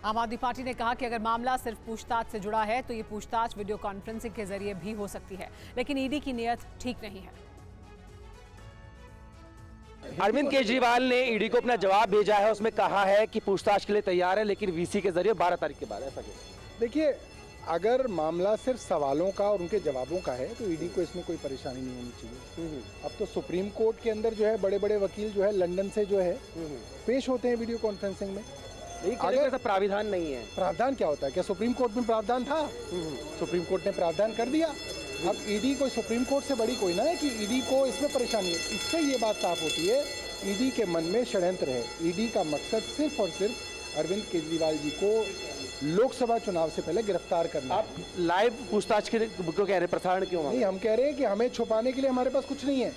आम आदमी पार्टी ने कहा कि अगर मामला सिर्फ पूछताछ से जुड़ा है तो ये पूछताछ वीडियो कॉन्फ्रेंसिंग के जरिए भी हो सकती है, लेकिन ईडी की नीयत ठीक नहीं है। अरविंद केजरीवाल ने ईडी को अपना जवाब भेजा है, उसमें कहा है कि पूछताछ के लिए तैयार है, लेकिन वीसी के जरिए 12 तारीख के बाद। ऐसा क्यों? देखिए, अगर मामला सिर्फ सवालों का और उनके जवाबों का है तो ईडी को इसमें कोई परेशानी नहीं होनी चाहिए। अब तो सुप्रीम कोर्ट के अंदर जो है बड़े बड़े वकील जो है लंदन से जो है पेश होते हैं वीडियो कॉन्फ्रेंसिंग में। अगर ऐसा प्राविधान नहीं है, प्रावधान क्या होता है? क्या सुप्रीम कोर्ट में प्रावधान था? सुप्रीम कोर्ट ने प्रावधान कर दिया। अब ईडी कोई सुप्रीम कोर्ट से बड़ी कोई ना है कि ईडी को इसमें परेशानी है। इससे ये बात साफ होती है ईडी के मन में षड्यंत्र है। ईडी का मकसद सिर्फ और सिर्फ अरविंद केजरीवाल जी को लोकसभा चुनाव से पहले गिरफ्तार करना। आप लाइव पूछताछ के क्यों कह रहे हैं, प्रसारण क्यों? नहीं, हम कह रहे हैं कि हमें छुपाने के लिए हमारे पास कुछ नहीं है।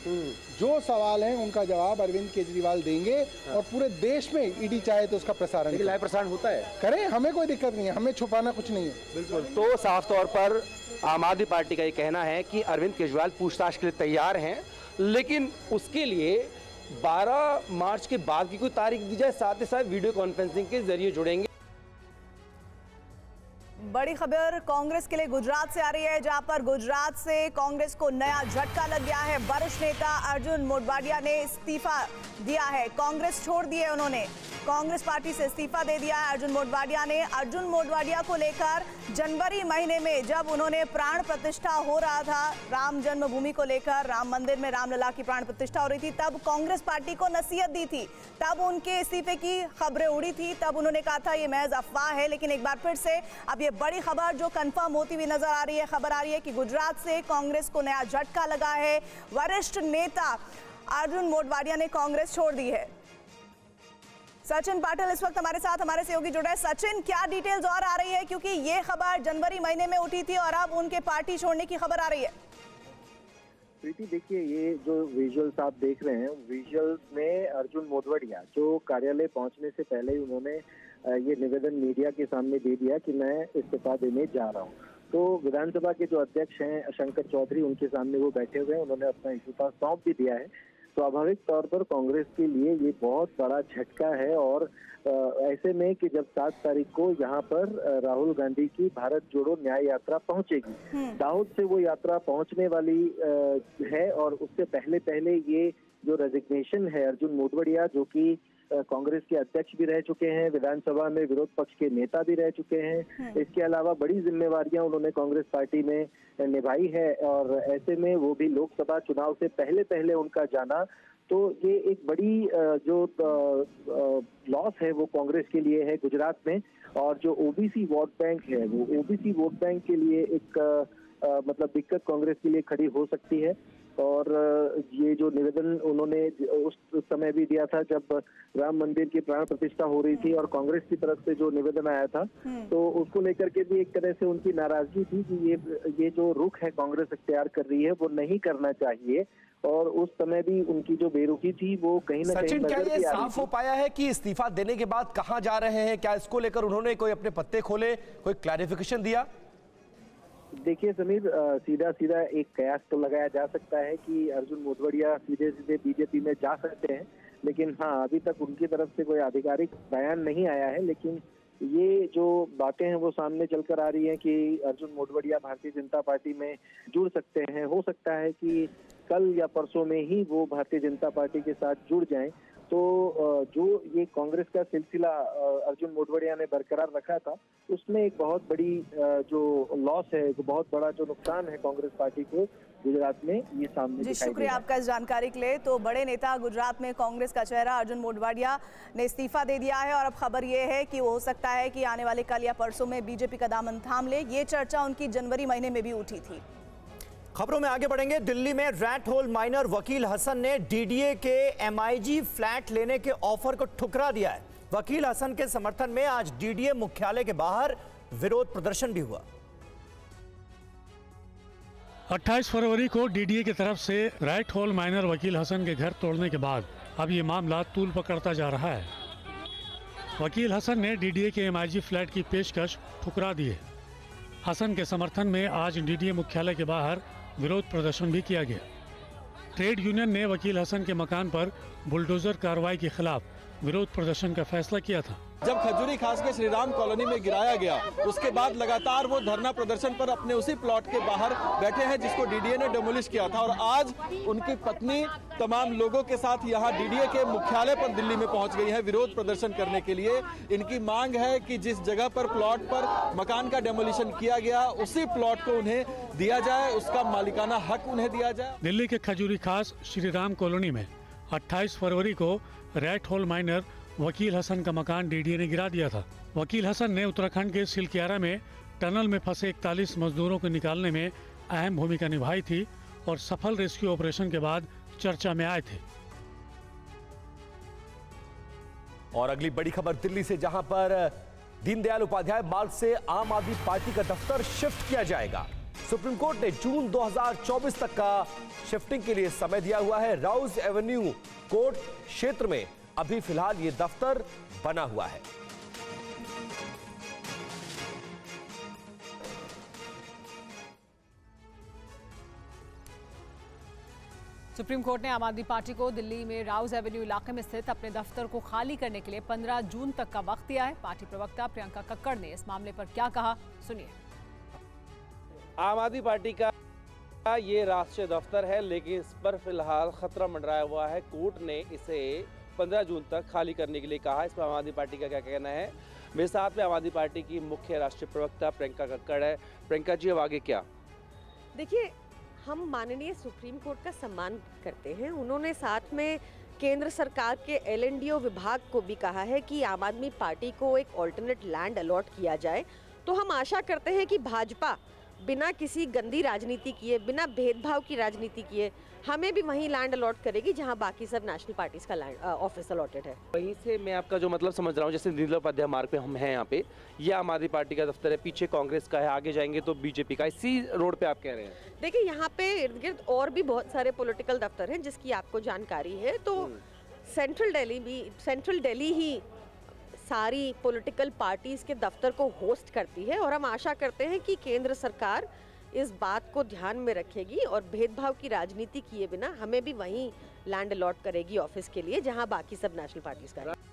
जो सवाल है उनका जवाब अरविंद केजरीवाल देंगे और पूरे देश में ईडी चाहे तो उसका प्रसारण, लाइव प्रसारण होता है, करें, हमें कोई दिक्कत नहीं है, हमें छुपाना कुछ नहीं है। बिल्कुल। तो साफ तौर पर आम आदमी पार्टी का ये कहना है कि अरविंद केजरीवाल पूछताछ के लिए तैयार हैं, लेकिन उसके लिए 12 मार्च के बाद की कोई तारीख दी जाए, साथ ही साथ वीडियो कॉन्फ्रेंसिंग के जरिए जुड़ेंगे। बड़ी खबर कांग्रेस के लिए गुजरात से आ रही है, जहां पर गुजरात से कांग्रेस को नया झटका लग गया है। वरिष्ठ नेता अर्जुन मोढवाडिया ने इस्तीफा दिया है, कांग्रेस छोड़ दी है उन्होंने, कांग्रेस पार्टी से इस्तीफा दे दिया है अर्जुन मोढवाडिया ने। अर्जुन मोढवाडिया को लेकर जनवरी महीने में जब उन्होंने प्राण प्रतिष्ठा हो रहा था राम जन्मभूमि को लेकर, राम मंदिर में रामलला की प्राण प्रतिष्ठा हो रही थी, तब कांग्रेस पार्टी को नसीहत दी थी, तब उनके इस्तीफे की खबरें उड़ी थी, तब उन्होंने कहा था ये महज अफवाह है। लेकिन एक बार फिर से अब ये बड़ी खबर जो कंफर्म होती हुई नजर आ रही है, खबर आ रही है कि गुजरात से कांग्रेस को नया झटका लगा है। वरिष्ठ नेता अर्जुन मोढवाडिया ने कांग्रेस छोड़ दी है। सचिन पाटिल इस वक्त हमारे साथ हमारे सहयोगी जुड़ा है। सचिन, क्या डिटेल्स और आ रही है, क्योंकि ये खबर जनवरी महीने में उठी थी और अब उनके पार्टी छोड़ने की खबर आ रही है? प्रीति, देखिए, ये जो विजुअल्स आप देख रहे हैं, विजुअल्स में अर्जुन मोढवाडिया जो कार्यालय पहुंचने से पहले ही उन्होंने ये निवेदन मीडिया के सामने दे दिया कि मैं इस्तीफा देने जा रहा हूं। तो विधानसभा के जो अध्यक्ष हैं शंकर चौधरी, उनके सामने वो बैठे हुए हैं, उन्होंने अपना इस्तीफा सौंप भी दिया है। स्वाभाविक तौर पर कांग्रेस के लिए ये बहुत बड़ा झटका है और ऐसे में कि जब 7 तारीख को यहाँ पर राहुल गांधी की भारत जोड़ो न्याय यात्रा पहुंचेगी, दाहोद से वो यात्रा पहुंचने वाली है और उससे पहले पहले ये जो रेजिग्नेशन है अर्जुन मोढवाडिया, जो कि कांग्रेस के अध्यक्ष भी रह चुके हैं, विधानसभा में विरोध पक्ष के नेता भी रह चुके हैं, इसके अलावा बड़ी जिम्मेवारियां उन्होंने कांग्रेस पार्टी में निभाई है और ऐसे में वो भी लोकसभा चुनाव से पहले पहले उनका जाना, तो ये एक बड़ी जो लॉस है वो कांग्रेस के लिए है गुजरात में। और जो ओबीसी वोट बैंक है, वो ओबीसी वोट बैंक के लिए एक मतलब दिक्कत कांग्रेस के लिए खड़ी हो सकती है। और ये जो निवेदन उन्होंने उस समय भी दिया था जब राम मंदिर की प्राण प्रतिष्ठा हो रही थी और कांग्रेस की तरफ से जो निवेदन आया था, तो उसको लेकर के भी एक तरह से उनकी नाराजगी थी कि ये जो रुख है कांग्रेस अख्तियार कर रही है वो नहीं करना चाहिए। और उस समय भी उनकी जो बेरुखी थी वो कहीं ना कहीं क्या ये साफ हो पाया है कि इस्तीफा देने के बाद कहां जा रहे हैं? क्या इसको लेकर उन्होंने कोई अपने पत्ते खोले, कोई क्लैरिफिकेशन दिया? देखिए समीर, सीधा सीधा एक कयास तो लगाया जा सकता है कि अर्जुन मोढवाडिया सीधे सीधे बीजेपी में जा सकते हैं, लेकिन हाँ, अभी तक उनकी तरफ से कोई आधिकारिक बयान नहीं आया है। लेकिन ये जो बातें हैं वो सामने चलकर आ रही हैं कि अर्जुन मोढवाडिया भारतीय जनता पार्टी में जुड़ सकते हैं। हो सकता है कि कल या परसों में ही वो भारतीय जनता पार्टी के साथ जुड़ जाएं। तो जो ये कांग्रेस का सिलसिला अर्जुन मोढवाडिया ने बरकरार रखा था, उसमें एक बहुत बड़ी जो लॉस है, बहुत बड़ा जो नुकसान है कांग्रेस पार्टी को गुजरात में, ये सामने जी, शुक्रिया आपका इस जानकारी के लिए। तो बड़े नेता गुजरात में कांग्रेस का चेहरा अर्जुन मोढवाडिया ने इस्तीफा दे दिया है और अब खबर ये है कि वो हो सकता है कि आने वाले कल या परसों में बीजेपी का दामन थाम ले। ये चर्चा उनकी जनवरी महीने में भी उठी थी। खबरों में आगे बढ़ेंगे। दिल्ली में रैट होल माइनर वकील हसन ने डीडीए के एमआईजी फ्लैट लेने के ऑफर को ठुकरा दिया है। वकील हसन के समर्थन में आज डीडीए मुख्यालय के बाहर विरोध प्रदर्शन भी हुआ। 28 फरवरी को डीडीए की तरफ से रैट होल माइनर वकील हसन के घर तोड़ने के बाद अब ये मामला तूल पकड़ता जा रहा है। वकील हसन ने डीडीए के एमआईजी फ्लैट की पेशकश ठुकरा दी है। हसन के समर्थन में आज डीडीए मुख्यालय के बाहर विरोध प्रदर्शन भी किया गया। ट्रेड यूनियन ने वकील हसन के मकान पर बुलडोजर कार्रवाई के खिलाफ विरोध प्रदर्शन का फैसला किया था। जब खजूरी खास के श्री राम कॉलोनी में गिराया गया, उसके बाद लगातार वो धरना प्रदर्शन पर अपने उसी प्लॉट के बाहर बैठे हैं जिसको डीडीए ने डेमोलिश किया था। और आज उनकी पत्नी तमाम लोगों के साथ यहाँ डीडीए के मुख्यालय पर दिल्ली में पहुंच गई है विरोध प्रदर्शन करने के लिए। इनकी मांग है कि जिस जगह पर प्लॉट पर मकान का डेमोलिशन किया गया, उसी प्लॉट को उन्हें दिया जाए, उसका मालिकाना हक उन्हें दिया जाए। दिल्ली के खजूरी खास श्री राम कॉलोनी में 28 फरवरी को रैट होल माइनर वकील हसन का मकान डीडीए ने गिरा दिया था। वकील हसन ने उत्तराखंड के सिलकियारा में टनल में फंसे 41 मजदूरों को निकालने में अहम भूमिका निभाई थी और सफल रेस्क्यू ऑपरेशन के बाद चर्चा में आए थे। और अगली बड़ी खबर दिल्ली से, जहां पर दीनदयाल उपाध्याय मार्ग से आम आदमी पार्टी का दफ्तर शिफ्ट किया जाएगा। सुप्रीम कोर्ट ने जून 2024 तक का शिफ्टिंग के लिए समय दिया हुआ है। राउज एवेन्यू कोर्ट क्षेत्र में अभी फिलहाल ये दफ्तर बना हुआ है। सुप्रीम कोर्ट ने आम आदमी पार्टी को दिल्ली में राउज एवेन्यू इलाके में स्थित अपने दफ्तर को खाली करने के लिए 15 जून तक का वक्त दिया है। पार्टी प्रवक्ता प्रियंका कक्कड़ ने इस मामले पर क्या कहा, सुनिए। आम आदमी पार्टी का ये राष्ट्रीय दफ्तर है, लेकिन इस पर फिलहाल खतरा मंडराया हुआ है। कोर्ट ने इसे 15 जून तक खाली करने के लिए कहा। इस पर आम आदमी पार्टी का क्या कहना है? मेरे साथ में आम आदमी पार्टी की मुख्य राष्ट्रीय प्रवक्ता प्रियंका कक्कड़ है। प्रियंका जी, अब आगे क्या? देखिए, हम माननीय सुप्रीम कोर्ट का सम्मान करते हैं। उन्होंने साथ में केंद्र सरकार के LNDO विभाग को भी कहा है कि आम आदमी पार्टी को एक ऑल्टरनेट लैंड अलॉट किया जाए। तो हम आशा करते हैं कि भाजपा बिना किसी गंदी राजनीति किए, बिना भेदभाव की राजनीति किए, हमें भी वहीं लैंड अलॉट करेगी जहां बाकी सब नेशनल पार्टीज का लैंड ऑफिस अलॉटेड है। वहीं से मैं आपका जो मतलब समझ रहा हूं, जैसे दीनदयाल उपाध्याय मार्ग पे हम हैं, यहाँ पे ये आम आदमी पार्टी का दफ्तर है, पीछे कांग्रेस का है, आगे जाएंगे तो बीजेपी का, इसी रोड पे आप कह रहे हैं? देखिए, यहाँ पे इर्द गिर्द और भी बहुत सारे पॉलिटिकल दफ्तर हैं जिसकी आपको जानकारी है। तो सेंट्रल दिल्ली ही सारी पॉलिटिकल पार्टीज के दफ्तर को होस्ट करती है और हम आशा करते हैं कि केंद्र सरकार इस बात को ध्यान में रखेगी और भेदभाव की राजनीति किए बिना हमें भी वहीं लैंड अलॉट करेगी ऑफिस के लिए जहां बाकी सब नेशनल पार्टीज का है।